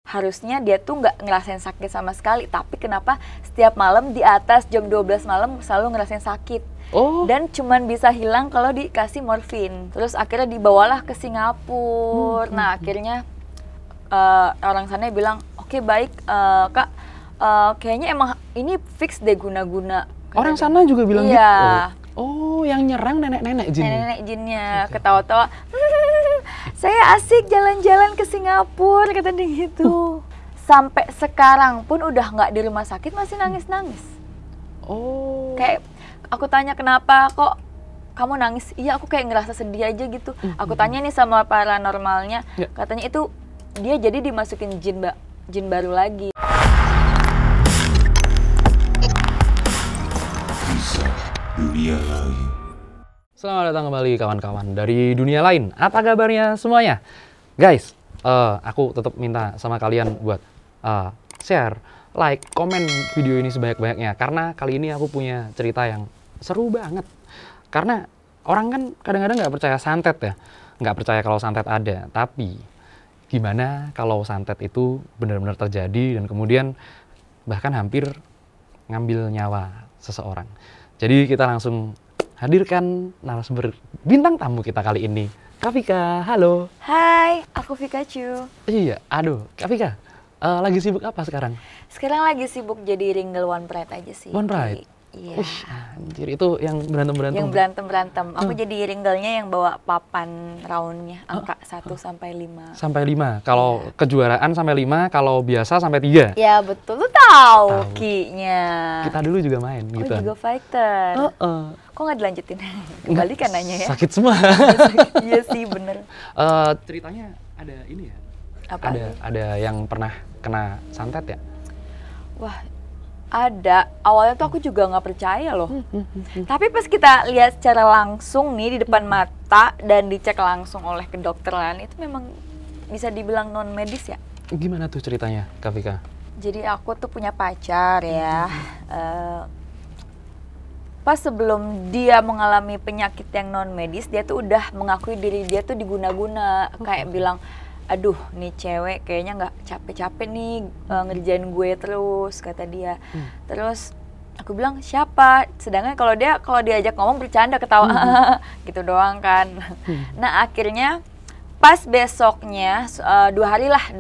harusnya dia tuh nggak ngerasain sakit sama sekali, tapi kenapa setiap malam di atas jam 12 malam selalu ngerasain sakit. Dan cuman bisa hilang kalau dikasih morfin. Terus akhirnya dibawalah ke Singapura. Nah akhirnya orang sana bilang, oke, baik Kak, kayaknya emang ini fix deh guna-guna. Orang sana juga bilang gitu? Iya. Oh, yang nyerang nenek-nenek jinnya? Nenek-nenek jinnya, ketawa-tawa. Saya asik jalan-jalan ke Singapura, kata dia gitu. Sampai sekarang pun udah nggak di rumah sakit, masih nangis-nangis. Kayak aku tanya, kenapa kok kamu nangis? Iya, aku kayak ngerasa sedih aja gitu. Aku tanya nih sama paranormalnya, katanya itu dia jadi dimasukin jin baru lagi. Dunia lain. Selamat datang kembali kawan-kawan dari dunia lain. Apa kabarnya semuanya? Guys, aku tetap minta sama kalian buat share, like, komen video ini sebanyak-banyaknya. Karena kali ini aku punya cerita yang seru banget. Karena orang kan kadang-kadang nggak percaya santet ya. Nggak percaya kalau santet ada. Tapi gimana kalau santet itu benar-benar terjadi dan kemudian bahkan hampir ngambil nyawa seseorang. Jadi kita langsung hadirkan narasumber bintang tamu kita kali ini. Kak Vika, halo. Hai, aku Pikachu. Iya, aduh, Kak Vika, lagi sibuk apa sekarang? Sekarang lagi sibuk jadi ringle One Pride aja sih. One Pride? Iya. Anjir, itu yang berantem-berantem? Yang berantem-berantem. Aku jadi ringlenya yang bawa papan roundnya, angka 1 sampai 5. Sampai 5? Kalau kejuaraan sampai 5, kalau biasa sampai 3? Ya betul, lu tahu ki-nya. Kita dulu juga main gitu. Oh juga fighter. Kok nggak dilanjutin? Kembali kan nanya ya? Sakit semua. Iya sih, bener. Ceritanya ada ini ya? Apa? Ada yang pernah kena santet ya? Wah, ada. Awalnya tuh aku juga nggak percaya loh. Tapi pas kita lihat secara langsung nih di depan mata dan dicek langsung oleh kedokteran, itu memang bisa dibilang non medis ya. Gimana tuh ceritanya, Kak Vika? Jadi aku tuh punya pacar ya. Pas sebelum dia mengalami penyakit yang non medis, dia tuh udah mengakui diri dia tuh diguna-guna. Kayak bilang, aduh nih cewek kayaknya nggak capek-capek nih ngerjain gue terus, kata dia. Terus aku bilang, siapa? Sedangkan kalau diajak ngomong bercanda ketawa gitu doang kan. Nah akhirnya pas besoknya 2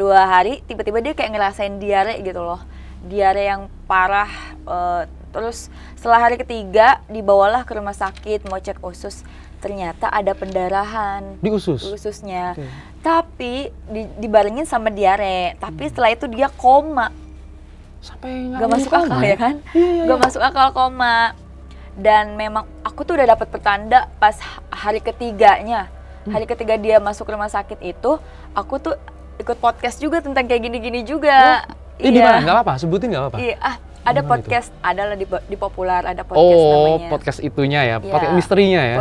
hari tiba-tiba dia kayak ngerasain diare gitu loh, diare yang parah. Terus setelah hari ketiga dibawalah ke rumah sakit mau cek usus. Ternyata ada pendarahan di ususnya. Tapi dibarengin sama diare. Tapi setelah itu dia koma. Sampai gak masuk akal ya kan? Gak masuk akal, koma. Dan memang aku tuh udah dapat pertanda pas hari ketiganya. Hari ketiga dia masuk rumah sakit itu, aku tuh ikut podcast juga tentang kayak gini-gini juga. Di mana? Gak apa-apa, sebutin gak apa-apa. Iya, ada podcast, adalah di Populer, ada podcast namanya. Oh, podcast itunya ya, podcast misterinya ya?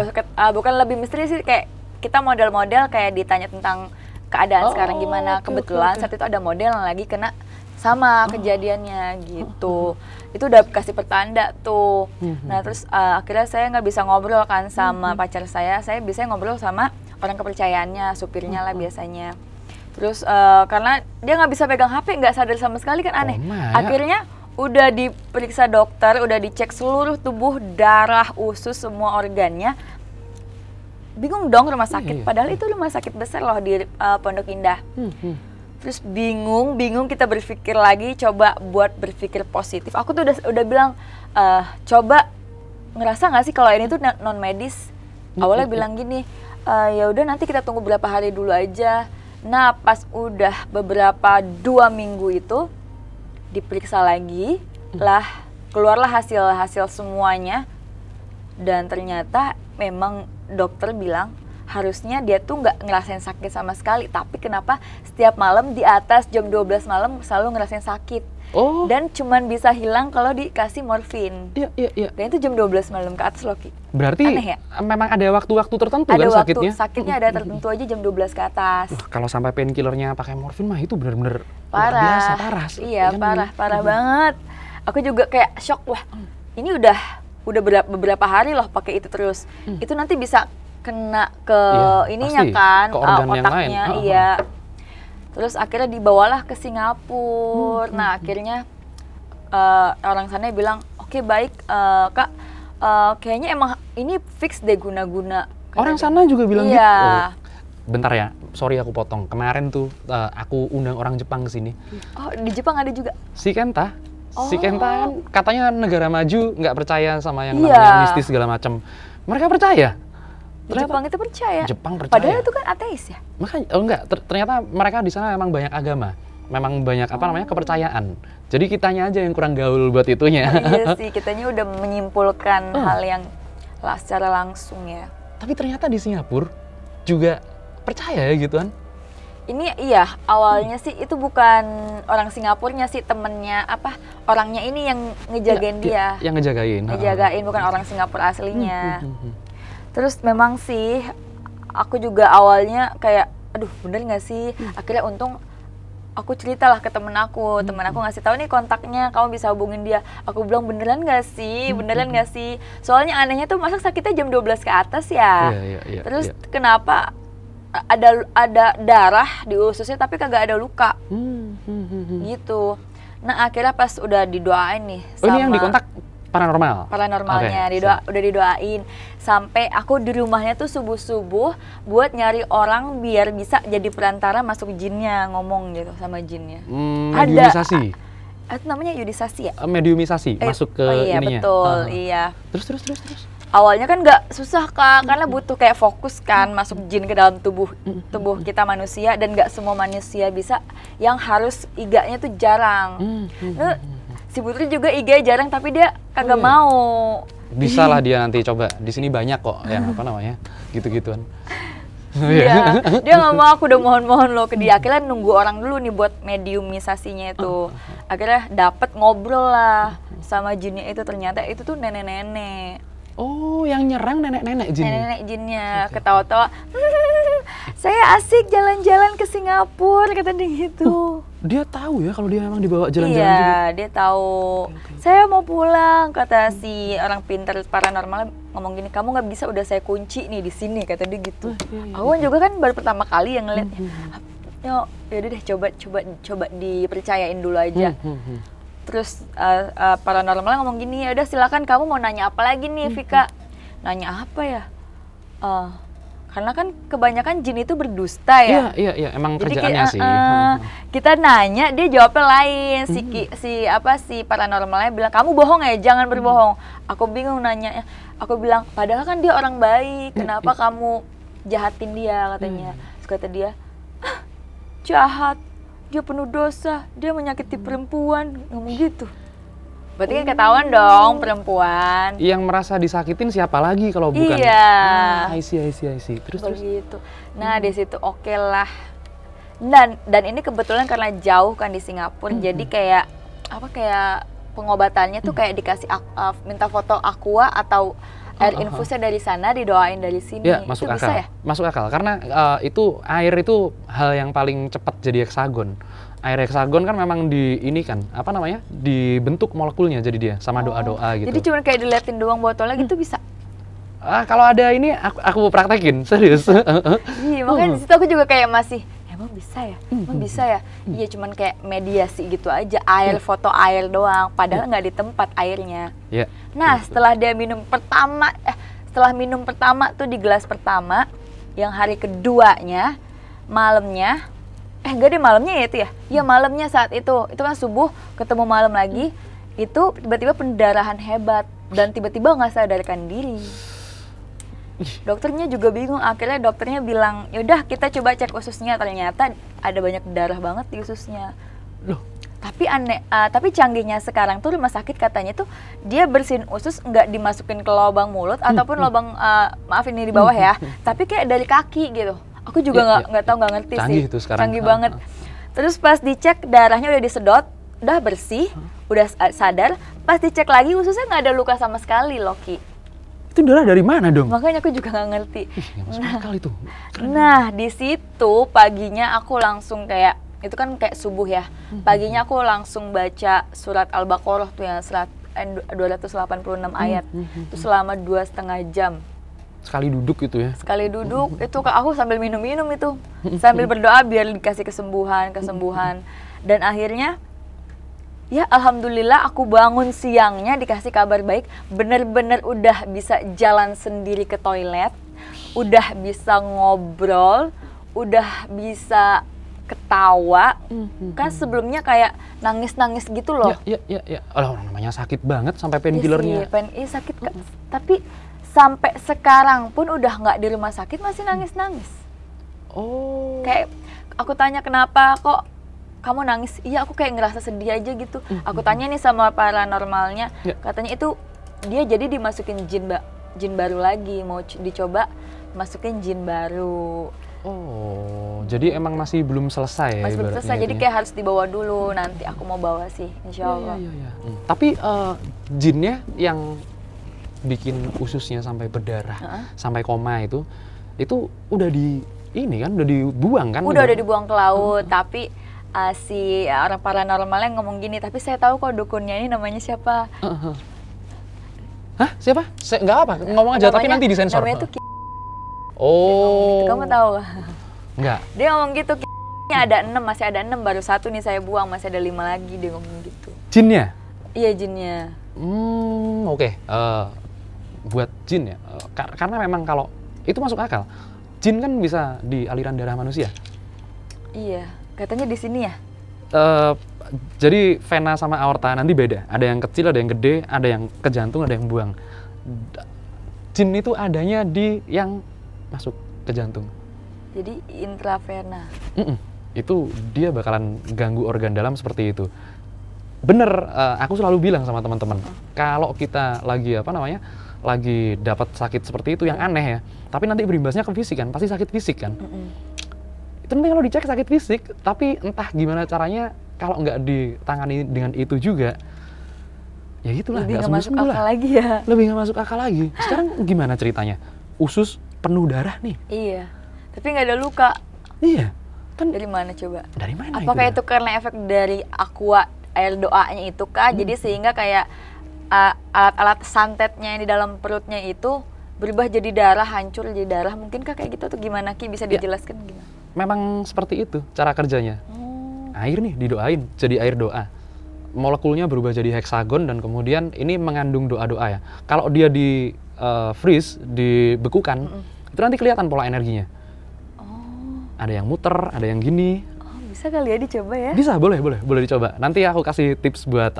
Bukan lebih misteri sih, kayak kita model-model kayak ditanya tentang keadaan sekarang gimana. Kebetulan saat itu ada model yang lagi kena sama kejadiannya gitu. Itu udah kasih pertanda tuh. Nah terus akhirnya saya nggak bisa ngobrol kan sama pacar saya bisa ngobrol sama orang kepercayaannya, supirnya lah biasanya. Terus karena dia nggak bisa pegang HP, nggak sadar sama sekali kan, aneh. Akhirnya udah diperiksa dokter, udah dicek seluruh tubuh, darah, usus, semua organnya. Bingung dong rumah sakit, padahal itu rumah sakit besar loh di Pondok Indah. Terus bingung kita berpikir lagi, coba buat berpikir positif. Aku tuh udah bilang, coba ngerasa nggak sih kalau ini tuh non medis. Awalnya bilang gini, ya udah nanti kita tunggu berapa hari dulu aja. Nah pas udah beberapa 2 minggu itu diperiksa lagi lah, keluarlah hasil semuanya, dan ternyata memang dokter bilang harusnya dia tuh nggak ngerasain sakit sama sekali, tapi kenapa setiap malam di atas jam 12 malam selalu ngerasain sakit. Dan cuman bisa hilang kalau dikasih morfin. Iya. Dan itu jam 12 malam ke atas loh, Ki. Berarti aneh ya? Memang ada waktu-waktu tertentu ada kan waktu, sakitnya? ada tertentu aja jam 12 ke atas. Kalau sampai painkillernya pakai morfin mah itu benar-benar parah. parah. Iya, parah banget. Aku juga kayak shock, wah ini udah beberapa hari loh pakai itu terus. Itu nanti bisa kena ke ininya pasti, kan, ke organ otaknya. yang lain. Iya. Terus akhirnya dibawalah ke Singapura. Nah akhirnya orang sana bilang, oke baik Kak, kayaknya emang ini fix deh guna-guna. Orang sana juga bilang gitu? Iya. Oh, bentar ya, sorry aku potong. Kemarin tuh aku undang orang Jepang ke sini. Oh di Jepang ada juga? Si Kenta. Si Oh. Kenta kan katanya negara maju nggak percaya sama yang namanya mistis segala macam. Mereka percaya. Di Jepang itu percaya. Jepang percaya. Padahal itu kan ateis ya? Makanya, enggak, ternyata mereka di sana memang banyak agama. Memang banyak kepercayaan. Jadi kitanya aja yang kurang gaul buat itunya. Iya sih, kitanya udah menyimpulkan hal yang secara langsung ya. Tapi ternyata di Singapura juga percaya ya gituan. Ini iya, awalnya sih itu bukan orang Singapurnya sih, temennya orangnya ini yang ngejagain dia. Yang ngejagain. Ngejagain, bukan orang Singapura aslinya. Terus memang sih, aku juga awalnya kayak, aduh bener nggak sih? Akhirnya untung aku ceritalah ke temen aku ngasih tahu nih kontaknya, kamu bisa hubungin dia. Aku bilang beneran nggak sih, beneran nggak sih? Soalnya anehnya tuh masa sakitnya jam 12 ke atas ya. Iya, Terus kenapa ada darah di ususnya tapi kagak ada luka gitu. Nah akhirnya pas udah didoain nih sama ini yang dikontak paranormalnya, okay, udah didoain sampai aku di rumahnya tuh subuh buat nyari orang biar bisa jadi perantara masuk jinnya, ngomong gitu sama jinnya. Mediumisasi. Itu namanya yudisasi ya? Mediumisasi masuk ke iya, ininya. Betul, iya. Terus. Awalnya kan nggak susah Kak, karena butuh kayak fokus kan masuk jin ke dalam tubuh kita manusia, dan nggak semua manusia bisa, yang harus iganya tuh jarang. Si Putri juga IG jarang tapi dia kagak mau. Bisa lah dia nanti coba, di sini banyak kok yang gitu-gituan. Iya, dia nggak mau, aku udah mohon-mohon loh ke dia. Akhirnya nunggu orang dulu nih buat mediumisasinya itu. Akhirnya dapet ngobrol lah sama jinnya itu, ternyata itu tuh nenek-nenek. Oh, yang nyerang nenek-nenek jinnya? Nenek-nenek jinnya, ketawa-tawa. Saya asik jalan-jalan ke Singapura, kata dia gitu. Dia tahu ya kalau dia memang dibawa jalan-jalan iya, juga? Dia tahu. Saya mau pulang, kata si orang pintar paranormal ngomong gini, kamu nggak bisa, udah saya kunci nih di sini, kata dia gitu. Aku juga kan baru pertama kali yang ngeliat. Yaudah deh, coba dipercayain dulu aja. Terus paranormal ngomong gini, ya udah silakan, kamu mau nanya apa lagi nih Vika? Nanya apa ya? Karena kan kebanyakan jin itu berdusta ya. Iya, emang jadi kerjaannya sih. Kita nanya, dia jawabnya lain. Si paranormalnya bilang, kamu bohong ya, jangan berbohong. Aku bingung nanya. Aku bilang, padahal kan dia orang baik, kenapa kamu jahatin dia, katanya. Terus kata dia, jahat. Dia penuh dosa, dia menyakiti perempuan, ngomong gitu. Berarti kan ketahuan dong perempuan. Yang merasa disakitin siapa lagi kalau bukan? Iya. I see. Terus. Begitu. Nah di situ oke lah. Dan ini kebetulan karena jauh kan di Singapura, jadi kayak pengobatannya tuh kayak dikasih minta foto aqua atau air infusnya dari sana, didoain dari sini. Ya, masuk itu akal. Bisa ya? Masuk akal karena itu air itu hal yang paling cepat jadi heksagon. Air heksagon kan memang dibentuk molekulnya jadi dia sama doa-doa gitu. Jadi cuma kayak diliatin doang botolnya gitu bisa? Kalau ada ini aku praktekin, serius. Iya, makanya di situ aku juga kayak masih, emang bisa ya? Emang bisa ya? Iya, cuman kayak mediasi gitu aja, foto air doang, padahal nggak di tempat airnya. Iya. Nah, setelah minum pertama tuh di gelas pertama, yang hari keduanya, malamnya, enggak deh malamnya ya itu ya? Iya malamnya saat itu kan subuh, ketemu malam lagi, itu tiba-tiba pendarahan hebat, dan tiba-tiba nggak sadarkan diri. Dokternya juga bingung, akhirnya dokternya bilang, yaudah kita coba cek ususnya, ternyata ada banyak darah banget di ususnya. Loh. Tapi canggihnya sekarang tuh rumah sakit katanya tuh dia bersihin usus nggak dimasukin ke lubang mulut ataupun lubang maaf ini di bawah ya, tapi kayak dari kaki gitu. Aku juga nggak tahu, nggak ngerti canggih sih. Itu sekarang. Canggih banget. Terus pas dicek darahnya udah disedot, udah bersih, udah sadar. Pas dicek lagi ususnya nggak ada luka sama sekali, Loki. Itu darah dari mana dong? Makanya aku juga nggak ngerti. Itu. Nah di situ paginya aku langsung kayak, itu kan kayak subuh ya. Paginya aku langsung baca surat Al-Baqarah tuh yang 286 ayat. Itu selama 2,5 jam. Sekali duduk gitu ya. Sekali duduk itu aku sambil minum-minum itu, sambil berdoa biar dikasih kesembuhan. Dan akhirnya ya alhamdulillah aku bangun siangnya dikasih kabar baik, bener-bener udah bisa jalan sendiri ke toilet, udah bisa ngobrol, udah bisa ketawa. Kan sebelumnya kayak nangis-nangis gitu loh. Ya. Alah, namanya sakit banget sampai painkillernya. Iya sakit Kak. Tapi sampai sekarang pun udah nggak di rumah sakit masih nangis-nangis. Oh. Kayak aku tanya kenapa kok kamu nangis? Iya aku kayak ngerasa sedih aja gitu. Aku tanya nih sama paranormalnya, katanya itu dia jadi dimasukin jin baru lagi, mau dicoba masukin jin baru. Oh, jadi emang masih belum selesai. Masih belum selesai, jadi kayak harus dibawa dulu. Nanti aku mau bawa sih, insya Allah. Iya. Tapi jinnya yang bikin ususnya sampai berdarah, sampai koma itu udah udah dibuang kan? Udah dibuang ke laut, tapi si orang paranormalnya ngomong gini, tapi saya tahu kok dukunnya ini namanya siapa. Hah? Siapa? Nggak apa, ngomong aja, tapi nanti disensor. Namanya tuh Oh. Kamu tahu? Enggak. Dia ngomong gitu, ada 6, masih ada 6, baru 1 nih saya buang, masih ada 5 lagi, dia ngomong gitu. Jinnya? Iya jinnya. Oke. Buat jin ya, karena memang kalau itu masuk akal, jin kan bisa di aliran darah manusia. Iya, katanya di sini ya. Jadi vena sama aorta nanti beda, ada yang kecil, ada yang gede, ada yang ke jantung, ada yang buang. Jin itu adanya di yang masuk ke jantung. Jadi intravena. Itu dia bakalan ganggu organ dalam seperti itu. Bener, aku selalu bilang sama teman-teman, kalau kita lagi lagi dapat sakit seperti itu yang aneh ya, tapi nanti berimbasnya ke fisik kan, pasti sakit fisik kan. Itu nanti kalau dicek sakit fisik, tapi entah gimana caranya kalau nggak ditangani dengan itu juga, ya itulah, lebih nggak masuk akal lagi ya. Lebih nggak masuk akal lagi. Sekarang gimana ceritanya? Usus penuh darah nih. Iya, tapi nggak ada luka. Iya. Kan dari mana coba? Dari mana? Apakah itu karena efek dari aqua air doanya itu kah? Jadi sehingga kayak alat-alat santetnya yang di dalam perutnya itu berubah jadi darah, hancur jadi darah. Mungkinkah kayak gitu atau gimana Ki? Bisa dijelaskan gimana? Memang seperti itu cara kerjanya. Air nih didoain jadi air doa. Molekulnya berubah jadi heksagon dan kemudian ini mengandung doa-doa ya. Kalau dia di freeze, dibekukan, itu nanti kelihatan pola energinya. Ada yang muter, ada yang gini. Bisa kali ya dicoba ya? Bisa, boleh dicoba. Nanti aku kasih tips buat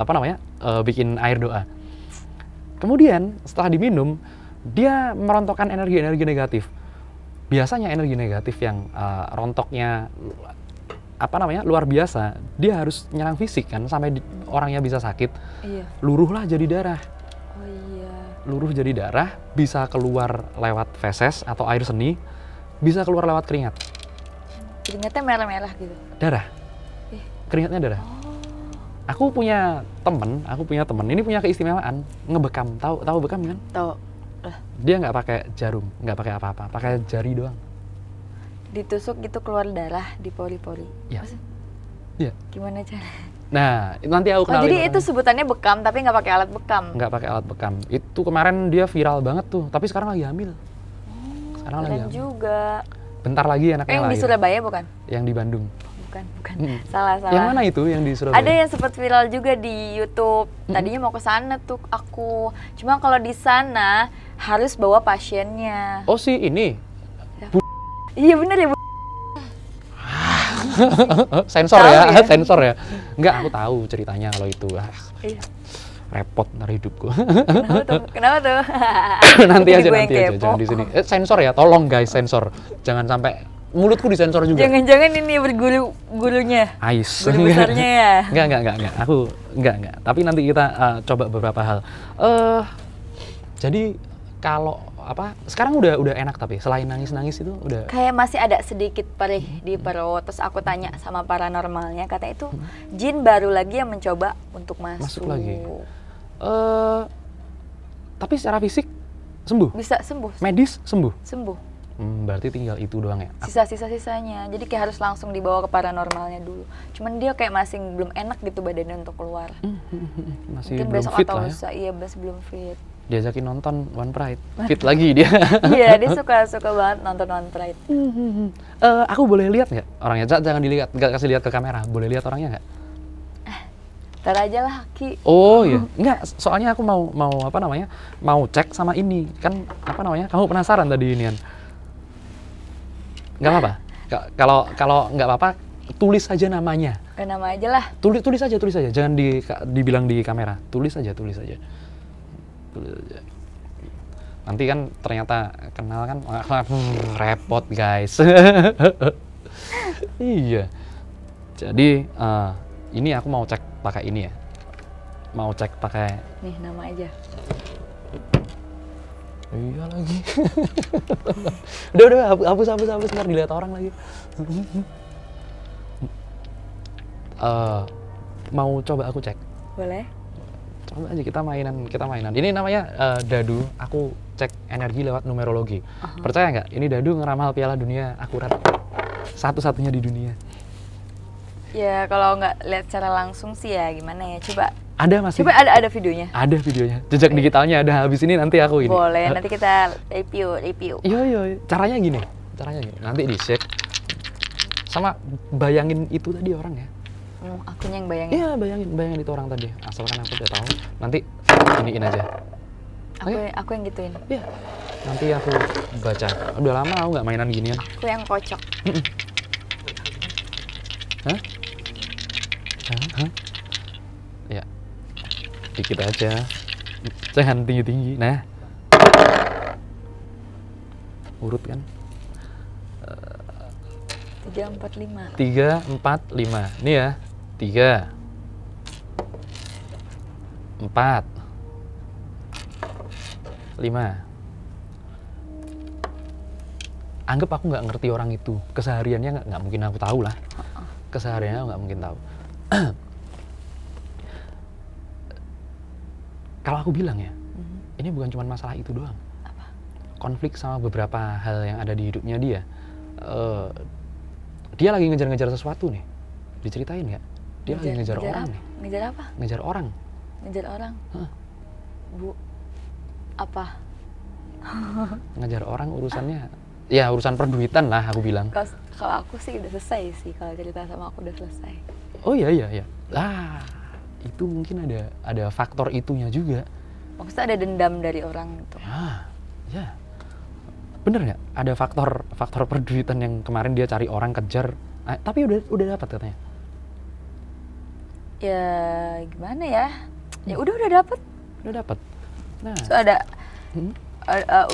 bikin air doa. Kemudian setelah diminum, dia merontokkan energi-energi negatif. Biasanya energi negatif yang rontoknya luar biasa, dia harus nyerang fisik kan sampai orangnya bisa sakit. Iya. Luruhlah jadi darah. Oh iya. Luruh jadi darah, bisa keluar lewat feses atau air seni, bisa keluar lewat keringat. Keringatnya merah-merah gitu? Darah. Keringatnya darah. Aku punya temen, ini punya keistimewaan, ngebekam. Tahu bekam kan? Tahu. Dia nggak pakai jarum, nggak pakai apa-apa, pakai jari doang. Ditusuk gitu keluar darah di pori-pori. Iya. Iya. Gimana cara? Nah, nanti aku kenalin. Jadi itu sebutannya bekam, tapi nggak pakai alat bekam? Nggak pakai alat bekam. Itu kemarin dia viral banget tuh, tapi sekarang lagi hamil. Sekarang lagi hamil. Juga. Bentar lagi anaknya lahir. Yang di Surabaya bukan? Yang di Bandung. Bukan. Salah. Yang mana itu yang di Surabaya? Ada yang sempat viral juga di YouTube. Tadinya mau ke sana tuh aku. Cuma kalau di sana harus bawa pasiennya. Oh si ini? Iya bener ya Bu. Sensor ya, sensor ya. Enggak, aku tahu ceritanya kalau itu. Iya. Repot ntar hidupku. Kenapa tuh? nanti aja jangan di sini. Sensor ya, tolong guys, sensor. Jangan sampai mulutku disensor juga. Jangan-jangan ini berguru-gurunya. Ais. Guru besarnya ya. Enggak. Aku enggak. Tapi nanti kita coba beberapa hal. Jadi kalau sekarang udah enak, tapi selain nangis itu udah kayak masih ada sedikit perih di perut. Terus aku tanya sama paranormalnya, katanya itu jin baru lagi yang mencoba untuk masuk lagi. Tapi secara fisik sembuh? Bisa sembuh. Medis sembuh? Sembuh. Berarti tinggal itu doang ya? Sisa-sisanya. Jadi kayak harus langsung dibawa ke paranormalnya dulu. Cuman dia kayak masih belum enak gitu badannya untuk keluar. Masih mungkin belum besok fit atau lah ya? lusa. Iya, masih belum fit. diajakin nonton One Pride, fit lagi dia. Iya, dia suka banget nonton One Pride. Aku boleh lihat nggak orangnya? Jangan dilihat, nggak kasih lihat ke kamera. Boleh lihat orangnya nggak? Ntar aja lah, Ki. Oh iya, nggak. Soalnya aku mau apa namanya? Mau cek sama ini kan apa namanya? Kamu penasaran tadi inian? Nggak apa-apa. Kalau nggak apa-apa, tulis saja namanya. Nama aja lah. Tulis aja. Jangan dibilang di kamera. Tulis aja. Nanti kan ternyata kenal kan repot guys. Iya. Jadi ini aku mau cek pakai ini ya. Mau cek pakai. Nih nama aja. Iya lagi. udah hapus ntar dilihat orang lagi. Mau coba aku cek. Boleh. Coba aja kita mainan. Ini namanya dadu. Aku cek energi lewat numerologi. Percaya nggak? Ini dadu ngeramal Piala Dunia akurat. Satu-satunya di dunia. Ya kalau nggak lihat secara langsung sih ya gimana ya. Coba. Ada masih. Coba ada videonya. Ada videonya. Jejak digitalnya ada. Habis ini nanti aku ini. Boleh. Nanti kita review. Iya. Caranya gini. Nanti di-shake. Sama bayangin itu tadi orang ya. Akunya yang bayangin. Iya, bayangin itu orang tadi. Asalkan aku udah tahu, nanti iniin aja. Aku yang gituin. Iya. Nanti aku baca. Udah lama aku nggak mainan ginian. Aku yang kocok. Hah? Ya. Dikit aja. Jangan tinggi-tinggi. Nah. Urut kan? 3, 4, 5. 3, 4, 5. Ini ya. 3, 4, 5. Anggap aku nggak ngerti orang itu. Kesehariannya nggak mungkin aku tahu lah. Kesehariannya nggak mungkin tahu. Kalau aku bilang ya, ini bukan cuma masalah itu doang. Apa? Konflik sama beberapa hal yang ada di hidupnya dia. Dia lagi ngejar-ngejar sesuatu nih. Diceritain nggak? Dia lagi ngejar orang nih. Ngejar apa? Ngejar orang. Ngejar orang? Bu, apa? Ngejar orang urusannya, ya urusan perduitan lah aku bilang. Kalau aku sih udah selesai sih, kalau cerita sama aku udah selesai. Oh iya. Itu mungkin ada faktor itunya juga. Maksudnya ada dendam dari orang itu. Ya. Bener nggak? Ada faktor perduitan yang kemarin dia cari orang kejar, tapi udah dapat katanya. Ya gimana ya? Ya udah dapat. Nah. So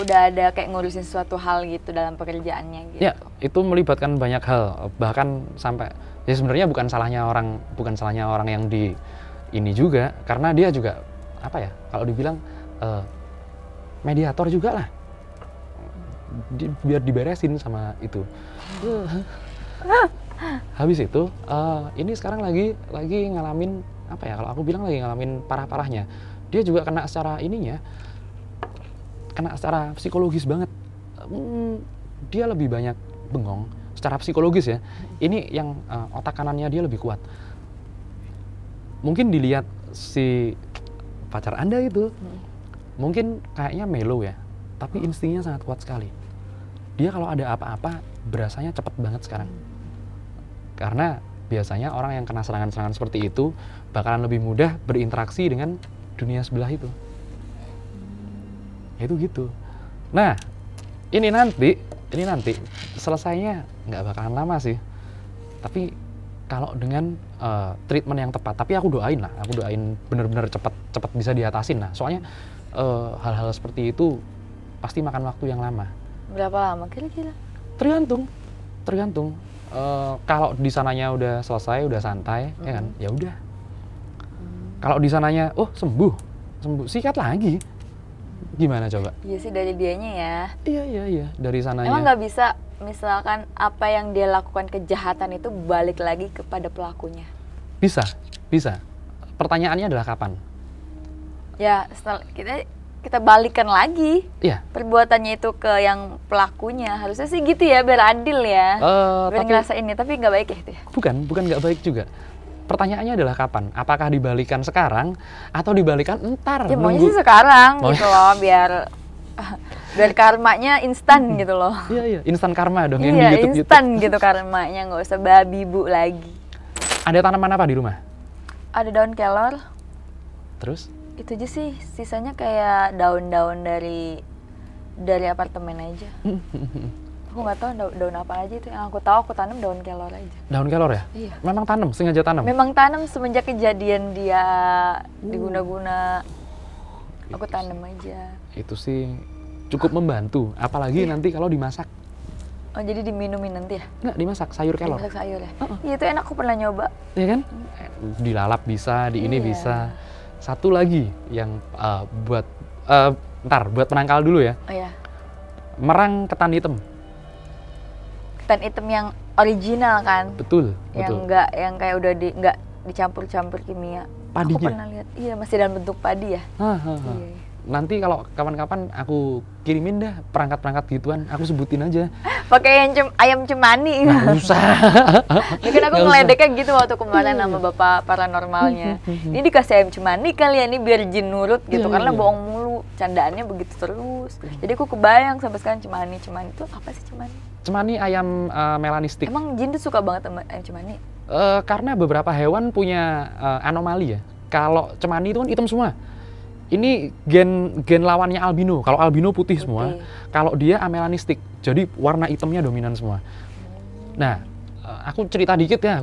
udah ada kayak ngurusin suatu hal gitu dalam pekerjaannya gitu. Ya, itu melibatkan banyak hal, bahkan sampai ya sebenarnya bukan salahnya orang yang di ini juga, karena dia juga apa ya? Kalau dibilang mediator juga lah. Biar diberesin sama itu. Habis itu ini sekarang lagi ngalamin apa ya, kalau aku bilang lagi ngalamin parah-parahnya. Dia juga kena secara ininya, kena secara psikologis banget. Dia lebih banyak bengong secara psikologis ya. Ini yang otak kanannya dia lebih kuat. Mungkin dilihat si pacar Anda itu mungkin kayaknya mellow ya, tapi instingnya sangat kuat sekali. Dia kalau ada apa-apa berasanya cepet banget sekarang. Karena biasanya orang yang kena serangan-serangan seperti itu bakalan lebih mudah berinteraksi dengan dunia sebelah itu. Itu gitu. Nah, ini nanti selesainya nggak bakalan lama sih. Tapi kalau dengan treatment yang tepat, tapi aku doain bener-bener cepet bisa diatasin lah. Soalnya hal-hal seperti itu pasti makan waktu yang lama. Berapa lama kira-kira? Tergantung. Kalau di sananya udah selesai, udah santai, ya kan? Ya udah. Kalau di sananya, sembuh, sikat lagi. Gimana coba? Iya sih dari dianya ya. Iya, dari sananya. Emang nggak bisa, misalkan apa yang dia lakukan kejahatan itu balik lagi kepada pelakunya? Bisa. Pertanyaannya adalah kapan? Ya, setelah kita balikan lagi. Iya. Perbuatannya itu ke yang pelakunya. Harusnya sih gitu ya, biar adil ya. Biar ngerasain ini, tapi nggak baik ya itu ya? Bukan nggak baik juga. pertanyaannya adalah kapan? Apakah dibalikan sekarang atau dibalikan entar? Ya maunya sih sekarang gitu loh, biar karmanya instan gitu loh. Iya iya, instan karma dong yang di Iya, YouTube. instan gitu karmanya, nggak usah babi bu lagi. Ada tanaman apa di rumah? Ada daun kelor, Terus? itu aja sih. Sisanya kayak daun-daun dari apartemen aja. Aku nggak tahu daun apa aja itu. Yang aku tahu aku tanam daun kelor aja. Daun kelor ya? Iya. Memang tanam, sengaja tanam? Memang tanam semenjak kejadian dia diguna-guna. Aku tanam aja. Itu sih cukup membantu, apalagi nanti kalau dimasak. Oh jadi diminumin nanti ya? Nggak, dimasak sayur kelor. Dimasak sayur ya? Iya itu enak, aku pernah nyoba. Iya kan? Dilalap bisa, di ini Iya. bisa. Satu lagi yang buat buat penangkal dulu ya. Oh ya, Merang ketan hitam. ketan hitam yang original kan? Betul, Yang betul. enggak, yang kayak udah nggak dicampur-campur kimia. Aku Padinya. pernah lihat. Iya masih dalam bentuk padi ya. Hah, hah, hah. Iya. Nanti kalau kapan-kapan aku kirimin dah perangkat-perangkat gituan, aku sebutin aja. Pakai yang ayam cemani. Nggak usah. Ya kan aku Nggak ngeledeknya gitu waktu kemarin sama bapak paranormalnya. Ini dikasih ayam cemani kali ya, ini biar jin nurut gitu, Iya, karena iya. bohong mulu, candaannya begitu terus. Jadi aku kebayang sampai sekarang cemani itu apa sih cemani? Cemani ayam melanistik. Emang jin tuh suka banget sama ayam cemani? Karena beberapa hewan punya anomali ya. Kalau cemani itu kan hitam semua. Ini gen lawannya albino. Kalau albino putih semua. Kalau dia amelanistik. Jadi warna hitamnya dominan semua. Nah, aku cerita dikit ya.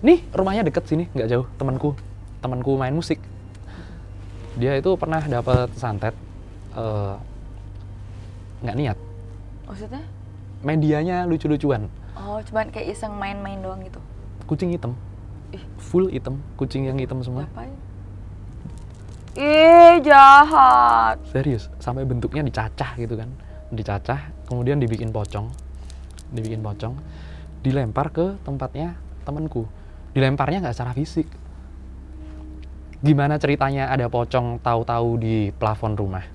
Nih rumahnya deket sini, nggak jauh. Temanku main musik. Dia itu pernah dapat santet. Nggak niat. Maksudnya? Medianya lucu-lucuan. Oh, cuman kayak iseng main-main doang gitu. Kucing hitam. Ih. Full hitam. Kucing yang hitam semua. Ngapain? Ih, jahat. Serius, sampai bentuknya dicacah gitu kan. Dicacah, kemudian dibikin pocong. Dilempar ke tempatnya temanku. Dilemparnya nggak secara fisik. Gimana ceritanya ada pocong tahu-tahu di plafon rumah?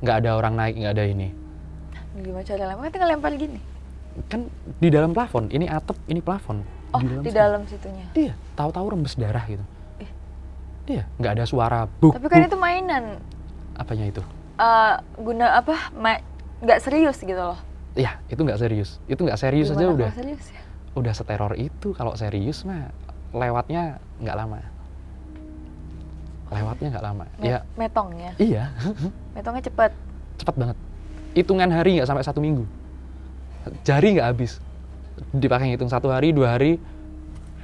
Nggak ada orang naik, nggak ada ini. Gimana cara lempar? Kan tinggal lempar gini. Kan di dalam plafon, ini atap, ini plafon. Oh, di dalam situnya. Iya, tahu-tahu rembes darah gitu. Iya, nggak ada suara buk. Tapi kan buk. itu mainan. Apanya itu? Guna apa? Nggak serius gitu loh. Iya, itu nggak serius. Itu nggak serius aja Gimana udah. kalau serius ya? Udah seteror itu. Kalau serius mah lewatnya nggak lama. Ya, Metongnya. iya. Metongnya cepet. Cepet banget. Hitungan hari nggak sampai 1 minggu. Jari nggak habis. Dipakai ngitung 1 hari, 2 hari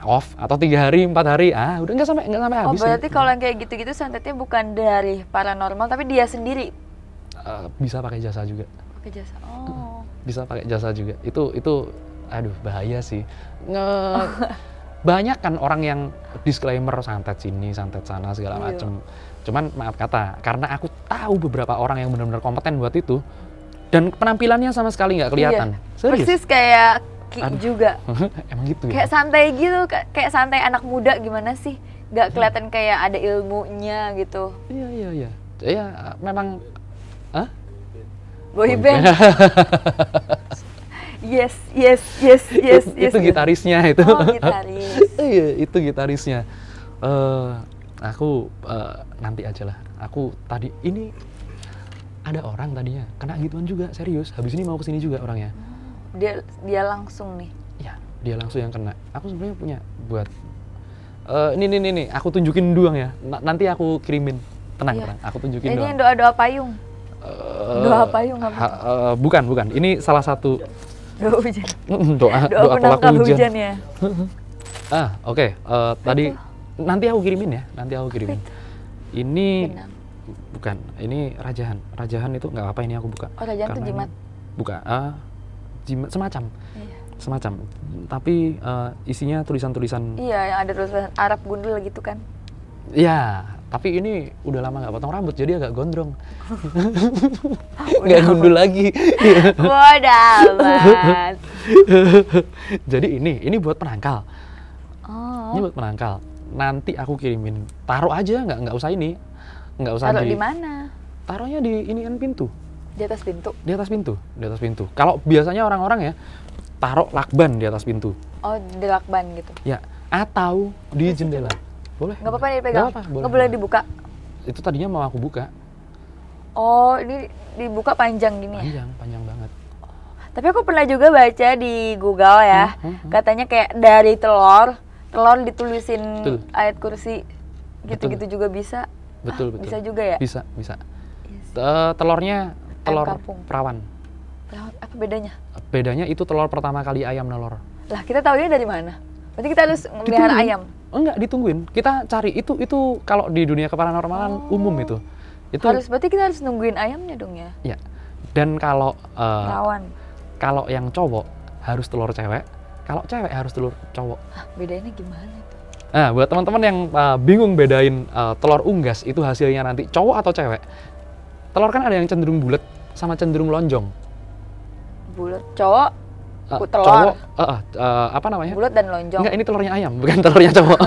off, atau 3 hari, 4 hari, udah nggak sampai Oh, habis. berarti kalau yang kayak gitu-gitu santetnya bukan dari paranormal, tapi dia sendiri Bisa pakai jasa juga. pakai jasa. Oh. Bisa pakai jasa juga. Itu aduh bahaya sih. Banyak kan orang yang disclaimer santet sini, santet sana segala Iya. macem. Cuman maaf kata, karena aku tahu beberapa orang yang benar-benar kompeten buat itu, dan penampilannya sama sekali nggak kelihatan. Iya. Serius. Persis kayak Ki Aduh. juga. Emang gitu ya? Kayak santai gitu, kayak santai anak muda gimana sih? Nggak kelihatan kayak ada ilmunya gitu. Iya. Ya memang. Hah? Boyband. Yes. Itu gitarisnya itu. Oh, gitaris. Iya, itu gitarisnya. Aku nanti aja lah. Aku tadi ini ada orang tadinya kena gituan juga, serius. Habis ini mau kesini juga orangnya. Dia langsung nih. Ya, dia langsung yang kena. Aku sebenarnya punya buat ini aku tunjukin doang ya. Nanti aku kirimin. Tenang. Aku tunjukin Ini doang. yang doa-doa payung. Doa payung apa? Bukan. Ini salah satu Doa hujan. doa penangkal pelaku hujan. hujan ya. Oke. Tadi nanti aku kirimin ya. Ini Benang. bukan. Ini rajahan. Rajahan itu nggak apa ini aku buka. Oh, rajahan tuh Karena jimat. Buka. Jimat semacam. Iya. Semacam. Tapi isinya tulisan-tulisan. Iya, yang ada tulisan Arab gundul gitu kan. Iya. Tapi ini udah lama nggak potong rambut, jadi agak gondrong. Nggak gundul lagi. Bodoh amat. Jadi ini buat penangkal. Oh. Ini buat penangkal. Nanti aku kirimin. Taruh aja, nggak usah ini. Nggak usah Taruh di mana? Taruhnya di inian pintu. Di atas pintu. Di atas pintu. Kalau biasanya orang-orang ya taruh lakban di atas pintu. Oh, di lakban gitu. Ya, atau di jendela. Boleh. Nggak apa-apa dipegang? Nggak apa-apa, Nggak boleh dibuka? Itu tadinya mau aku buka. Oh, ini dibuka panjang gini ya? Panjang banget. Tapi aku pernah juga baca di Google ya, katanya kayak dari telur ditulisin Betul. ayat kursi, gitu-gitu juga bisa. Betul. Bisa juga ya? Bisa. Yes. Telurnya telur kampung. perawan. Apa bedanya? Bedanya itu telur pertama kali ayam nelor. Lah kita tahunya dari mana? Berarti kita harus melihara ayam? Enggak, ditungguin. Kita cari itu kalau di dunia keparanormalan umum itu. Berarti kita harus nungguin ayamnya dong ya? Ya. Dan kalau Perawan. kalau yang cowok harus telur cewek, kalau cewek harus telur cowok. Bedanya gimana itu? Nah, buat teman-teman yang bingung bedain telur unggas itu hasilnya nanti cowok atau cewek. Telur kan ada yang cenderung bulat sama cenderung lonjong. Bulat cowok, telur. Cowok, apa namanya? Bulat dan lonjong. Enggak, ini telurnya ayam, bukan telurnya cowok.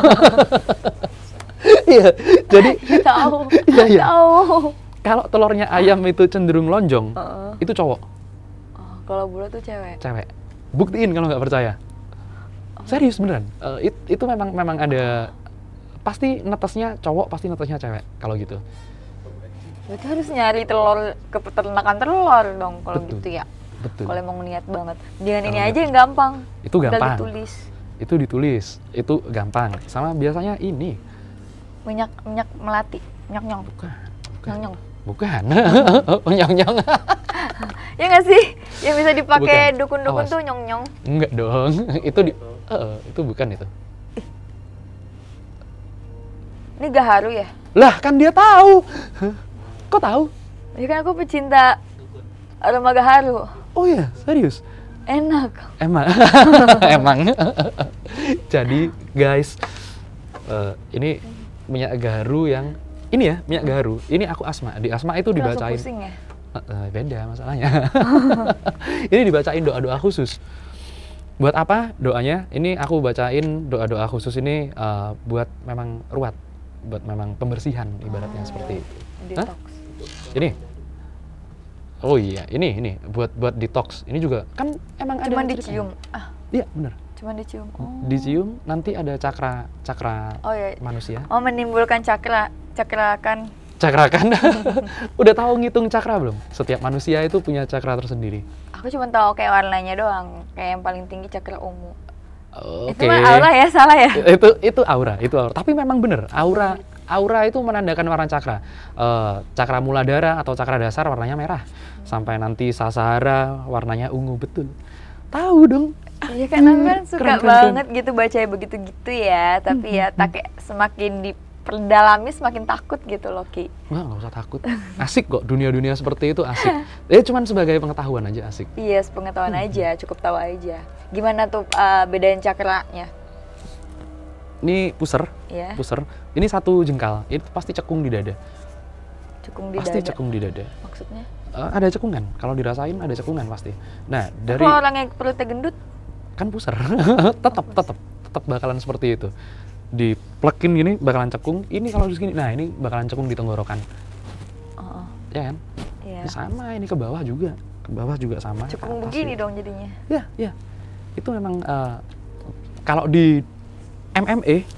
Iya, jadi Tahu. Iya. Tahu. Kalau telurnya ayam itu cenderung lonjong, itu cowok. Oh, kalau bulat tuh cewek. Cewek. Buktiin kalau nggak percaya. Serius beneran. Itu memang ada, pasti netesnya cowok, pasti netesnya cewek kalau gitu. Berarti harus nyari telur ke peternakan telur dong kalau Betul. gitu ya. Betul. Kalau emang niat banget. Jangan ini Kalau aja yang gampang. Itu gampang. Tinggal ditulis. Itu ditulis. Itu gampang. Sama biasanya ini. Minyak melati. Nyong-nyong. Bukan. Nyong-nyong. Bukan. Nyong-nyong. Ya nggak sih? Yang bisa dipakai Bukan. dukun-dukun Awas. tuh nyong-nyong. Enggak dong. Itu bukan itu. Ini gaharu ya? Lah, kan dia tahu. Kok tahu? Ya kan aku pecinta aroma gaharu. Oh iya, serius. Enak. Emang. Emang. Jadi, guys, ini minyak gaharu yang ini ya, minyak gaharu. Ini aku asma. Di asma itu Langsung dibacain. pusing ya? Beda masalahnya. Ini dibacain doa-doa khusus. Buat apa doanya? Ini aku bacain doa-doa khusus ini buat memang ruat, buat memang pembersihan ibaratnya seperti itu. Detox. Ini. Oh iya, ini buat detox. Ini juga kan emang ada Cuman ceritanya. dicium. Iya, benar. Cuman dicium. Oh. Dicium nanti ada cakra Oh iya. manusia. Oh, menimbulkan cakrakan. Cakrakan. Udah tahu ngitung cakra belum? Setiap manusia itu punya cakra tersendiri. Aku cuma tahu kayak warnanya doang. Kayak yang paling tinggi cakra ungu. Oke. Itu mah aura ya, salah ya? Itu aura. Tapi memang bener, aura itu menandakan warna cakra. Cakra muladhara atau cakra dasar warnanya merah. Sampai nanti sasahara warnanya ungu, betul. Tahu dong. Iya kan, aku kan suka Keren. banget gitu baca begitu-gitu ya. Tapi ya kayak semakin diperdalami semakin takut gitu loh, Ki. Wah, nggak usah takut. Asik kok, dunia-dunia seperti itu asik. Cuman sebagai pengetahuan aja asik. Iya, pengetahuan aja, cukup tahu aja. Gimana tuh bedain cakranya? Ini puser, Ya, puser. Ini satu jengkal, itu pasti cekung di dada. cekung di Pasti dada. cekung di dada. Maksudnya? Ada cekungan, kalau dirasain ada cekungan pasti. Nah, dari Kalau orang yang perutnya gendut, kan puser. tetap bakalan seperti itu. Diplekin gini bakalan cekung. Ini kalau di sini, nah ini bakalan cekung di tenggorokan. oh, Ya kan? iya. Ini sama, ini ke bawah juga. Ke bawah juga sama. Cekung ke atas begini juga. dong jadinya. Ya. Itu memang kalau di MMA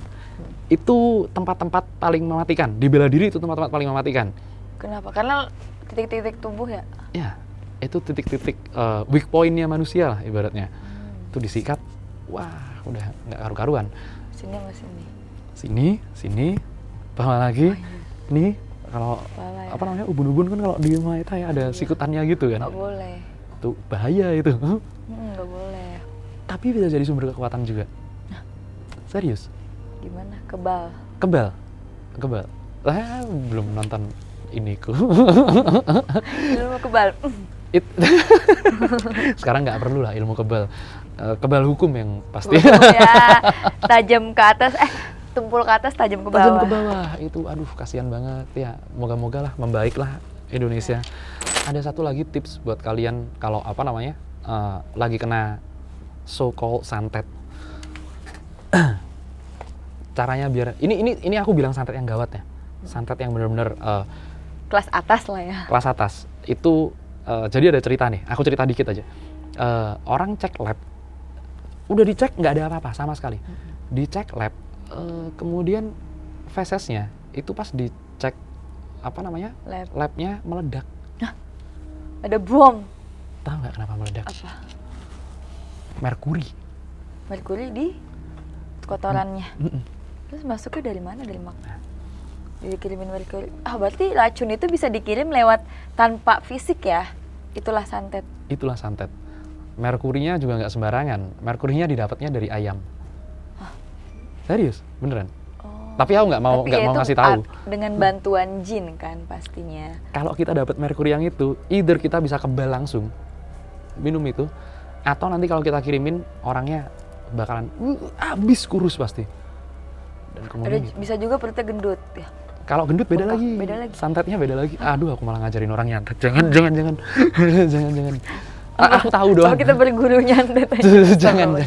itu tempat-tempat paling mematikan. Di bela diri itu tempat-tempat paling mematikan. Kenapa? Karena titik-titik tubuh ya? Ya, itu titik-titik weak point-nya manusia lah ibaratnya. Itu disikat, wah udah nggak karu-karuan. Sini sama sini. Sini, bawah lagi. Nih, kalau Kepala ya? apa namanya ubun-ubun kan kalau di Muay Thai ada sikutannya gitu kan. Nggak boleh. Itu bahaya itu. Nggak boleh. Tapi bisa jadi sumber kekuatan juga. Serius. Gimana? Kebal. Kebal. Belum nonton iniku. Ilmu kebal. Sekarang nggak perlu lah ilmu kebal. Kebal hukum yang pasti. Ya, tajam ke atas. Tumpul ke atas, tajam ke bawah. Tajam ke bawah. Itu aduh kasihan banget ya. Moga-moga lah membaik lah Indonesia. Ada satu lagi tips buat kalian kalau apa namanya lagi kena so called santet. Caranya biar ini aku bilang santet yang gawat ya. Santet yang benar-benar Kelas atas lah ya. kelas atas. Itu jadi ada cerita nih. Aku cerita dikit aja. Orang cek lab Udah dicek nggak ada apa-apa sama sekali. Dicek lab, kemudian fesesnya itu pas dicek apa namanya labnya meledak. Ada bom. Tahu nggak kenapa meledak? Apa? Merkuri. Merkuri di kotorannya. Terus masuknya dari mana? Dari makanan. Dikirimin merkuri. Berarti racun itu bisa dikirim lewat tanpa fisik ya? Itulah santet. Itulah santet. Merkurinya juga nggak sembarangan. Merkurinya didapatnya dari ayam. Serius, beneran. Tapi aku nggak mau ngasih tahu. Dengan bantuan jin kan pastinya. Kalau kita dapat merkuri yang itu, either kita bisa kebal langsung minum itu, atau nanti kalau kita kirimin orangnya bakalan habis kurus pasti. Dan kemudian bisa juga perutnya gendut ya. Kalau gendut beda lagi. Santetnya beda lagi. Aduh, aku malah ngajarin orang nyantet. Jangan. Aku tahu doang. Kalau kita berguru nyantet aja. Jangan.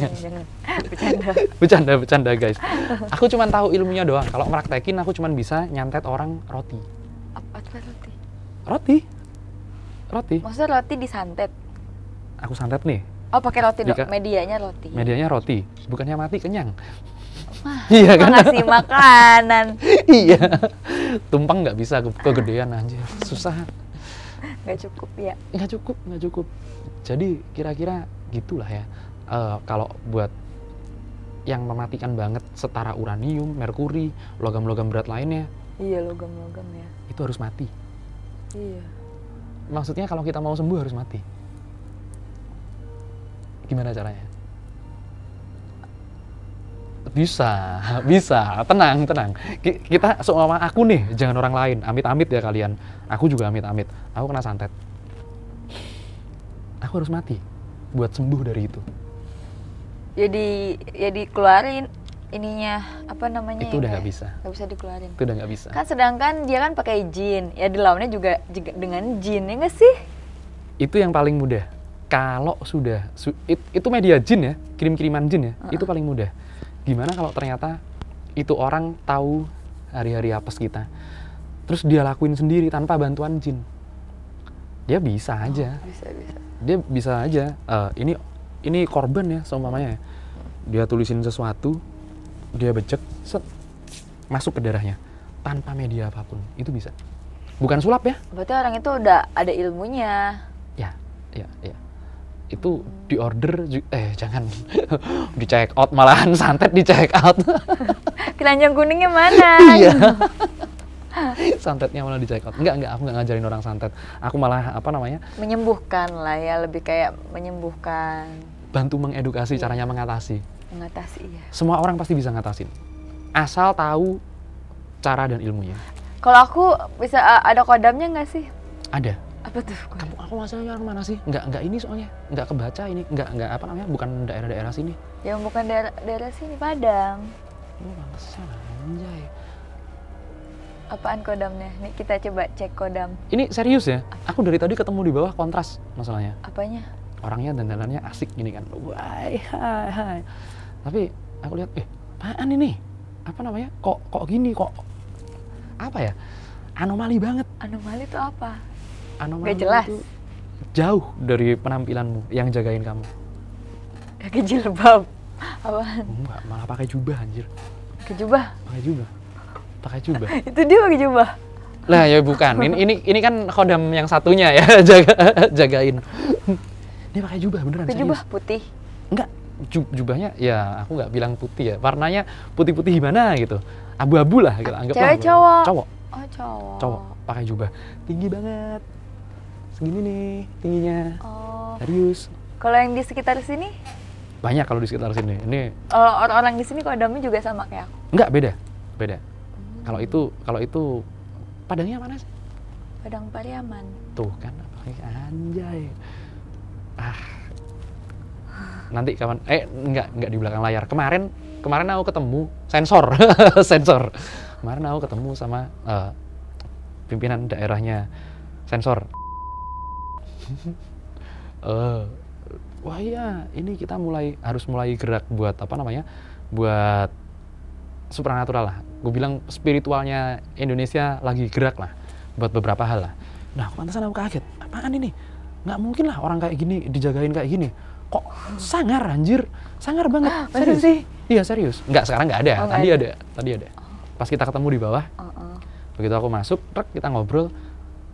Bercanda guys. Aku cuma tahu ilmunya doang. Kalau meraktekin aku cuma bisa nyantet orang roti. Apa roti? Roti. Maksudnya roti disantet? Aku santet nih. Oh, pakai roti dong. Medianya roti. Medianya roti. Bukannya mati kenyang. Iya kan? Ngasih makanan. Iya. Tumpeng nggak bisa, kegedean anjir. Susah. Nggak cukup ya? Nggak cukup. Jadi kira-kira gitulah ya. Kalau buat yang mematikan banget setara uranium, merkuri, logam-logam berat lainnya. Iya, logam-logam ya. Itu harus mati. Iya. Maksudnya kalau kita mau sembuh harus mati. Gimana caranya? Bisa. Tenang. Kita seumpama aku nih, jangan orang lain. Amit-amit ya kalian. Aku juga amit-amit. Aku kena santet. Aku harus mati buat sembuh dari itu. Jadi keluarin ininya, apa namanya? Itu udah nggak bisa. Nggak bisa dikeluarin. Itu udah nggak bisa. Kan sedangkan dia kan pakai jin. Ya dilawannya juga dengan jin, ya nggak sih? Itu yang paling mudah. Kalau sudah, itu media jin ya, kirim-kiriman jin ya, itu paling mudah. Gimana kalau ternyata itu orang tahu hari-hari apes kita, terus dia lakuin sendiri tanpa bantuan jin? Dia bisa aja. Dia bisa aja. Ini korban ya, seumpamanya. Dia tulisin sesuatu, dia becek, masuk ke darahnya tanpa media apapun, itu bisa. Bukan sulap ya? Berarti orang itu udah ada ilmunya. Ya. Itu di order, jangan di check out, malahan santet di check out. Keranjang kuningnya mana? Iya. Santetnya malah di check out. Enggak, aku nggak ngajarin orang santet. Aku malah menyembuhkan lah ya, lebih kayak menyembuhkan. Bantu mengedukasi caranya mengatasi. Iya. Semua orang pasti bisa ngatasin. Asal tahu cara dan ilmunya. Kalau aku bisa ada kodamnya nggak sih? Ada. Apa tuh? Aku masalahnya orang mana sih? Nggak ini soalnya. Nggak kebaca ini. Nggak bukan daerah-daerah sini. Ya bukan daerah sini, Padang. Pantesan anjay. Apaan kodamnya? Nih kita coba cek kodam. Ini serius ya? Aku dari tadi ketemu di bawah kontras masalahnya. Apanya? Orangnya dandanannya asik gini kan. Hai. Tapi aku lihat, apaan ini? Apa namanya? Kok gini? Kok apa ya? Anomali banget. Anomali itu apa? Anomali gak jelas. Itu jauh dari penampilanmu yang jagain kamu. Pakai jilbab. Apaan? Enggak, malah pakai jubah anjir. Pakai jubah? Pakai jubah. Itu dia pakai jubah. Lah ya bukan. Ini kan khodam yang satunya ya, jagain. Dia pakai jubah beneran. Pakai jubah putih. Enggak, jubahnya ya aku nggak bilang putih ya. Warnanya putih-putih gimana gitu. Abu-abu lah gitu. Anggaplah. Cewek cowok? Cowok. Oh, cowok. Cowok pakai jubah. Tinggi banget. Segini nih tingginya. Oh. Serius. Kalau yang di sekitar sini? Banyak kalau di sekitar sini. Ini orang-orang di sini kodamnya juga sama kayak aku. Enggak, beda. Kalau itu Padangnya mana sih? Padang Pariaman. Tuh kan, anjay. Nanti kawan, enggak di belakang layar. Kemarin aku ketemu sensor. Kemarin aku ketemu sama pimpinan daerahnya sensor. Wah iya, ini kita harus mulai gerak buat buat supranatural lah. Gue bilang spiritualnya Indonesia lagi gerak lah, buat beberapa hal lah. Nah, pantesan aku kaget. Apaan ini? Nggak mungkin lah orang kayak gini dijagain kayak gini. Kok sangar anjir, sangar banget. Serius sih? Iya serius. Enggak, sekarang nggak ada. Oh, nggak ada. Tadi ada. Pas kita ketemu di bawah, begitu aku masuk, kita ngobrol,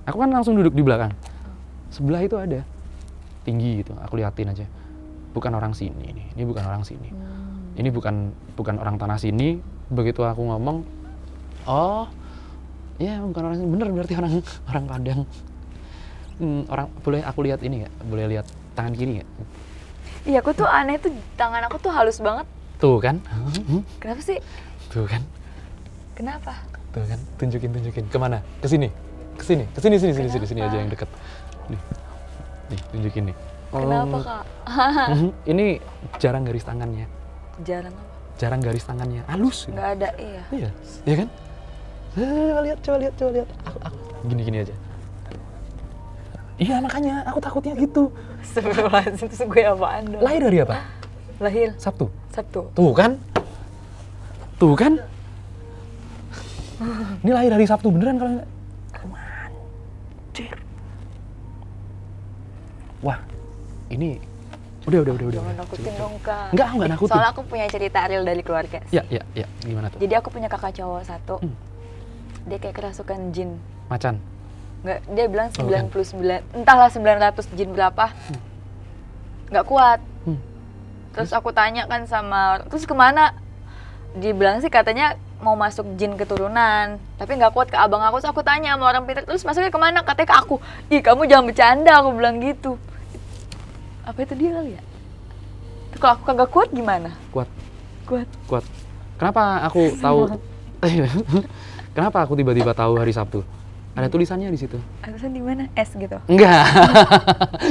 aku kan langsung duduk di belakang. Sebelah itu ada, tinggi gitu, aku liatin aja. Bukan orang sini ini bukan orang sini. Ini bukan orang tanah sini. Begitu aku ngomong, oh, ya bukan orang sini, bener berarti orang Padang. Boleh aku lihat ini nggak? Boleh lihat tangan kiri nggak? Iya, aku tuh aneh tuh, tangan aku tuh halus banget. Tuh kan? Kenapa sih? Tuh kan? Kenapa? Tuh kan? Tunjukin. Kemana? Ke sini sini aja yang deket. Nih, tunjukin nih. Kenapa Kak? Ini jarang garis tangannya. Jarang apa? Jarang garis tangannya, halus. Nggak ada, iya. Iya kan? Coba lihat. Aku gini aja. Iya makanya, aku takutnya gitu. Astagfirullahaladzim, terus gue apaan dong? Lahir dari apa? Lahir Sabtu. Sabtu. Tuh kan? Ini lahir dari Sabtu beneran kalau nggak? Anjir. Wah, ini udah. Jangan nakutin dong Kak. Enggak nakutin. Soalnya aku punya cerita real dari keluarga sih. Ya, gimana tuh? Jadi aku punya kakak cowok satu. Dia kayak kerasukan jin. Macan. Nggak, dia bilang 99, entahlah 900 jin berapa. Nggak kuat. Terus aku tanya kan sama, terus kemana? Dia bilang sih katanya mau masuk jin keturunan, tapi nggak kuat ke abang aku. Terus aku tanya sama orang pintar, terus masuknya kemana? Katanya ke aku. Ih, kamu jangan bercanda, aku bilang gitu. Apa itu dia kali ya? Kalau aku kagak kuat gimana? Kuat. Kenapa aku tahu? Kenapa aku tiba-tiba tahu hari Sabtu? Ada tulisannya di situ. Tulisan di mana? S gitu. Enggak.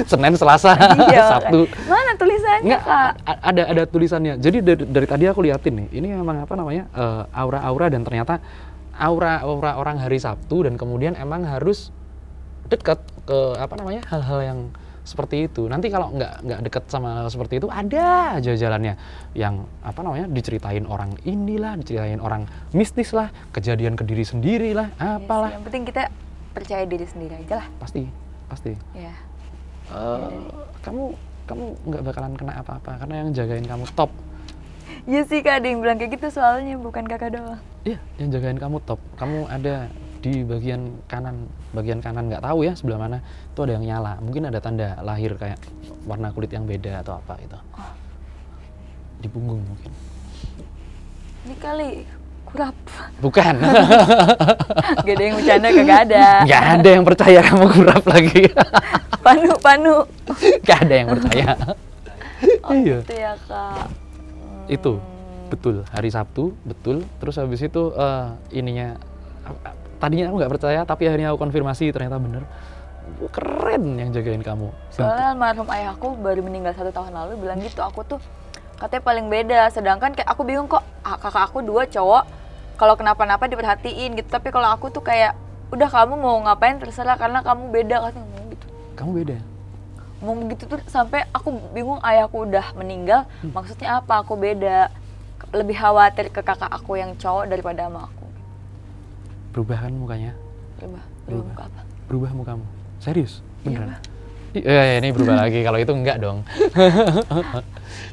Senin, Selasa, Iya, Sabtu. Mana tulisannya, Enggak, Kak? ada tulisannya. Jadi dari tadi aku liatin nih. Ini memang apa namanya? Aura-aura, dan ternyata aura orang hari Sabtu, dan kemudian emang harus dekat ke apa namanya? Hal-hal yang seperti itu. Nanti kalau nggak deket sama hal seperti itu, ada aja jalannya yang apa namanya, diceritain orang inilah, diceritain orang mistis lah, kejadian ke diri sendiri lah, apalah. Yes, yang penting kita percaya diri sendiri aja lah. Pasti. Ya. Kamu nggak bakalan kena apa-apa karena yang jagain kamu top. Iya sih Kak, ada yang bilang kayak gitu, soalnya bukan kakak doang. Iya, yang jagain kamu top. Kamu ada di bagian kanan nggak tahu ya sebelah mana, itu ada yang nyala. Mungkin ada tanda lahir kayak warna kulit yang beda atau apa itu. Di punggung mungkin. Ini kali kurap. Bukan. Gak ada yang bercanda, kagak ada. Nggak ada yang percaya kamu kurap lagi. Panu. Nggak ada yang percaya. Iya. Itu ya Kak. Itu betul hari Sabtu, betul. Terus habis itu ininya, tadinya aku nggak percaya, tapi akhirnya aku konfirmasi, ternyata bener. Keren yang jagain kamu. Soalnya almarhum ayahku baru meninggal 1 tahun lalu, bilang gitu, aku tuh katanya paling beda. Sedangkan kayak aku bingung kok, kakak aku 2 cowok, kalau kenapa-napa diperhatiin gitu. Tapi kalau aku tuh kayak, udah kamu mau ngapain terserah, karena kamu beda, katanya ngomong gitu. Kamu beda? Ngomong gitu tuh sampai aku bingung, ayahku udah meninggal, maksudnya apa aku beda. Lebih khawatir ke kakak aku yang cowok daripada sama aku. Berubah kan mukanya? Berubah muka apa? Berubah mukamu? Serius? Beneran? Iya, Ini berubah lagi, kalau itu enggak dong.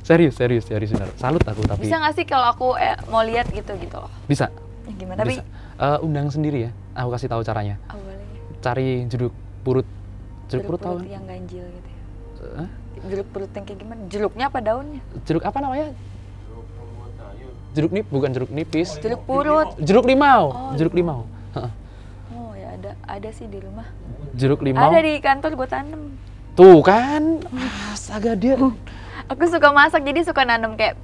Serius bener. Salut aku tapi. Bisa nggak sih kalau aku mau lihat gitu loh? Bisa. Ya, gimana? Bisa. Undang sendiri ya, aku kasih tahu caranya. Oh, boleh. Cari jeruk purut. Jeruk purut tahu kan? Yang ganjil gitu ya. Hah? Jeruk purut yang kayak gimana? Jeruknya apa daunnya? Jeruk apa namanya? Bukan jeruk nipis. Jeruk purut. Jeruk limau. Oh, Jeruk limau. Oh ya, ada sih di rumah. Jeruk limau. Ada di kantor gue tanam. Tuh kan. Astaga dia. Aku suka masak, jadi suka nanam kayak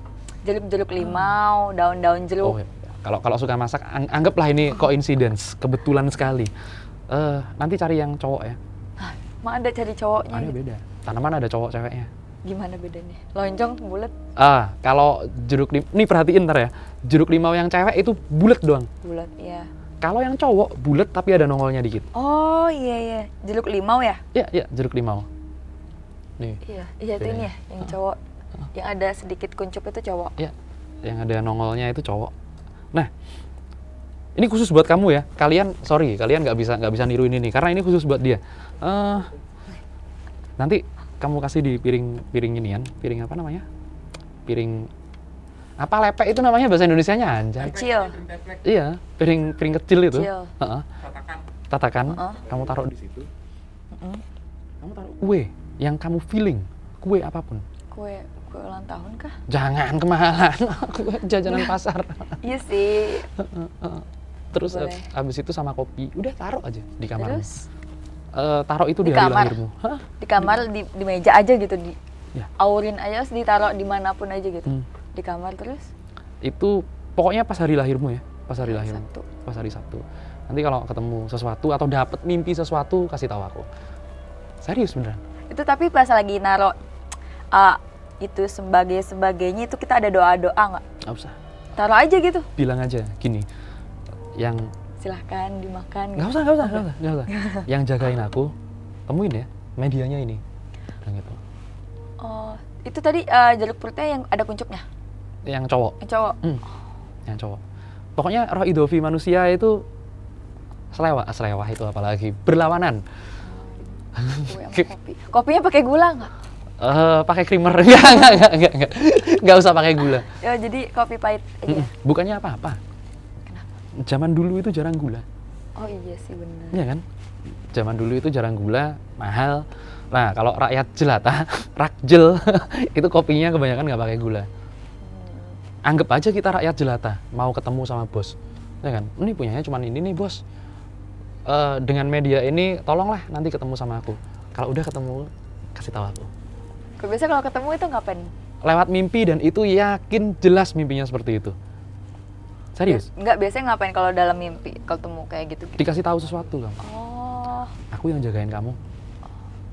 jeruk limau, daun-daun jeruk. Oh, ya. Kalau suka masak, anggaplah ini coincidence, kebetulan sekali. Nanti cari yang cowok ya. Emang ada cari cowoknya? Ada gitu? beda. Tanaman ada cowok ceweknya. Gimana bedanya? Lonjong, bulat? Kalau jeruk limau, nih perhatiin ntar ya. Jeruk limau yang cewek itu bulat doang. Bulat, iya. Kalau yang cowok bulat tapi ada nongolnya dikit. Oh iya. Jeruk limau ya? Iya, jeruk limau. Nih. Iya itu ini ya, yang cowok. Yang ada sedikit kuncup itu cowok. Iya, yang ada nongolnya itu cowok. Nah, ini khusus buat kamu ya. Kalian nggak bisa niru ini nih, karena ini khusus buat dia. Nanti kamu kasih di piring inian, piring apa namanya? Piring apa lepek itu namanya bahasa Indonesianya anjay. Kecil. Iya, piring kecil itu. Kecil. Heeh. Tatakan. Kamu taruh di situ. Kamu taruh kue yang kamu feeling, kue apapun. Kue ulang tahun kah? Jangan kemahalan, kue jajanan pasar. Iya sih. Terus Boleh. abis itu sama kopi, udah taruh aja di kamar. Terus Taruh itu Di di hari kamar? lahirmu. Hah? di kamar di meja aja gitu, di Ya. aurin aja, terus ditaruh dimanapun aja gitu. Hmm. Di kamar terus Itu pokoknya pas hari lahirmu ya, pas hari lahirmu. Sabtu. Pas hari Sabtu. Nanti kalau ketemu sesuatu atau dapat mimpi sesuatu, kasih tahu aku. Serius beneran. Itu tapi pas lagi naruh itu sebagainya itu kita ada doa-doa nggak? Nggak usah. Taruh aja gitu. Bilang aja gini. Yang Silahkan dimakan. nggak usah. Yang jagain aku, temuin ya medianya ini. Bilang gitu. Oh, itu tadi jeruk purutnya yang ada kuncupnya. Yang cowok. Yang cowok. Yang cowok. Pokoknya roh idofi manusia itu selewah itu apalagi berlawanan. Kue sama kopi. Kopinya pakai gula nggak? Pakai creamer. Enggak usah pakai gula. Ya jadi kopi pahit aja. Bukannya apa-apa. Zaman dulu itu jarang gula. Oh iya sih benar. Iya kan? Zaman dulu itu jarang gula, mahal. Nah, kalau rakyat jelata, rakjel, itu kopinya kebanyakan nggak pakai gula. Anggap aja kita rakyat jelata, mau ketemu sama bos. Ya kan? Ini punyanya cuma ini nih, bos. Dengan media ini, tolonglah nanti ketemu sama aku. Kalau udah ketemu, kasih tahu aku. Biasanya kalau ketemu itu ngapain? Lewat mimpi dan itu yakin jelas mimpinya seperti itu. Serius? Enggak, biasanya ngapain kalau dalam mimpi kalau ketemu kayak gitu? Dikasih tahu sesuatu kamu. Oh, Aku yang jagain kamu.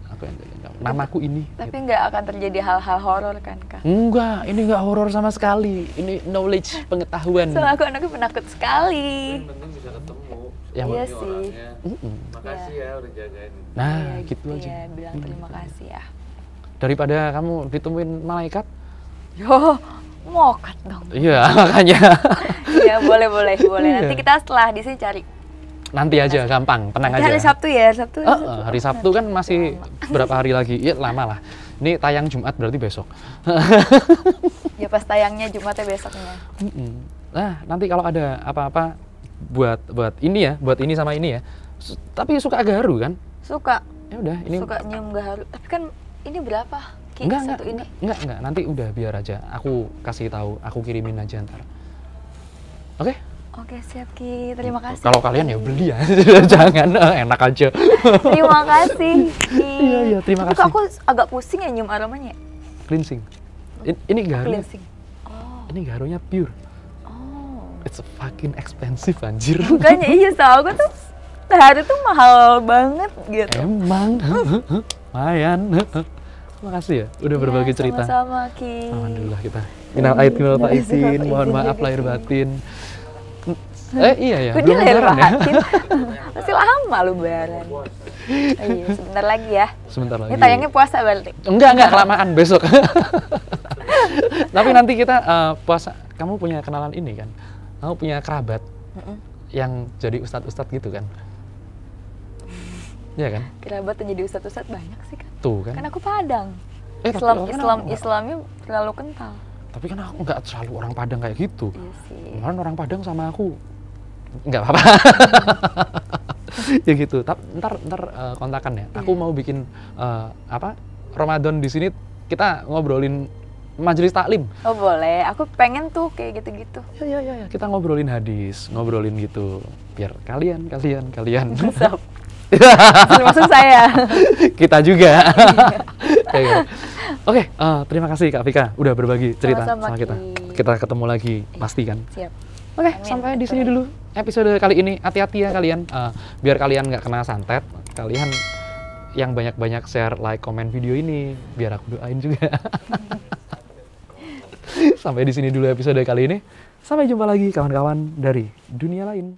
Aku yang jagain kamu. Namaku ini. tapi nggak akan terjadi hal-hal horor kan, Kak? Enggak, ini enggak horor sama sekali. Ini knowledge, pengetahuan. Soalnya aku anaknya penakut sekali. Yang penting bisa ketemu. Yang Iya Ini sih. orangnya. Mm-mm. Makasih ya udah jagain. Nah, Iya, gitu aja. Ya, bilang terima kasih ya. Daripada kamu ditemuin malaikat. Yo, mokat dong. Iya, makanya. Iya, boleh. Nanti Iya. kita setelah di sini cari. Nanti aja, gampang, tenang Nanti aja. hari Sabtu ya, Sabtu. Hari Sabtu kan masih berapa hari lagi? Iya, lama lah. Ini tayang Jumat berarti besok. Ya pas tayangnya Jumatnya besoknya. Mm-mm. Nah, nanti kalau ada apa-apa buat ini ya, buat ini sama ini ya. Tapi suka garu kan? Suka, Ya udah, ini suka nyium gaharu. Tapi kan ini berapa? Ki, enggak, satu ini. enggak. Nanti udah biar aja. Aku kasih tahu, aku kirimin aja ntar. Oke? Oke, siap Ki. Terima kasih. Kalau kalian ya beli ya. Jangan enak aja. Terima kasih. Ki. Iya, terima Tapi kasih. kok aku agak pusing ya nyium aromanya. Cleansing. Ini garunya. Cleansing. Oh. Ini garunya pure. Oh. It's fucking expensive anjir. Bukannya iya, tau aku tuh gaharu tuh mahal banget gitu. Emang. Lumayan. Makasih ya udah berbagi cerita. Sama-sama Ki. Alhamdulillah kita. Minal aidin wal faizin, mohon maaf lahir batin. Iya ya, Kok dia belum lahir lebaran ya. batin? Masih lama lu lebaran. Iya, sebentar lagi ya. Sebentar lagi. Ini tayangnya puasa berarti. Enggak kelamaan besok. Tapi nanti kita puasa, kamu punya kenalan ini kan? Kamu punya kerabat yang jadi ustadz-ustadz gitu kan? Iya kan? Kerabat yang jadi ustadz-ustadz banyak sih kan. Tuh kan? Kan aku Padang. Tapi kan aku- Islamnya terlalu kental. Tapi kan aku nggak selalu orang Padang kayak gitu. Iya sih. Kemarin orang Padang sama aku nggak apa-apa. Ya gitu. Ntar kontakan ya. Aku mau bikin Ramadan di sini kita ngobrolin majelis taklim. Oh boleh, aku pengen tuh kayak gitu-gitu. Ya. Kita ngobrolin hadis, ngobrolin gitu. Biar kalian. Masuk masuk saya. Kita juga. Kayak gitu. Oke, terima kasih Kak Vika udah berbagi cerita Sama-sama, sama kita. Ki. Kita ketemu lagi pasti kan. Siap. Oke, Amin. sampai di sini dulu episode kali ini. Hati-hati ya kalian, biar kalian nggak kena santet. Kalian yang banyak-banyak share, like, komen video ini, biar aku doain juga. Sampai di sini dulu episode kali ini. Sampai jumpa lagi kawan-kawan dari dunia lain.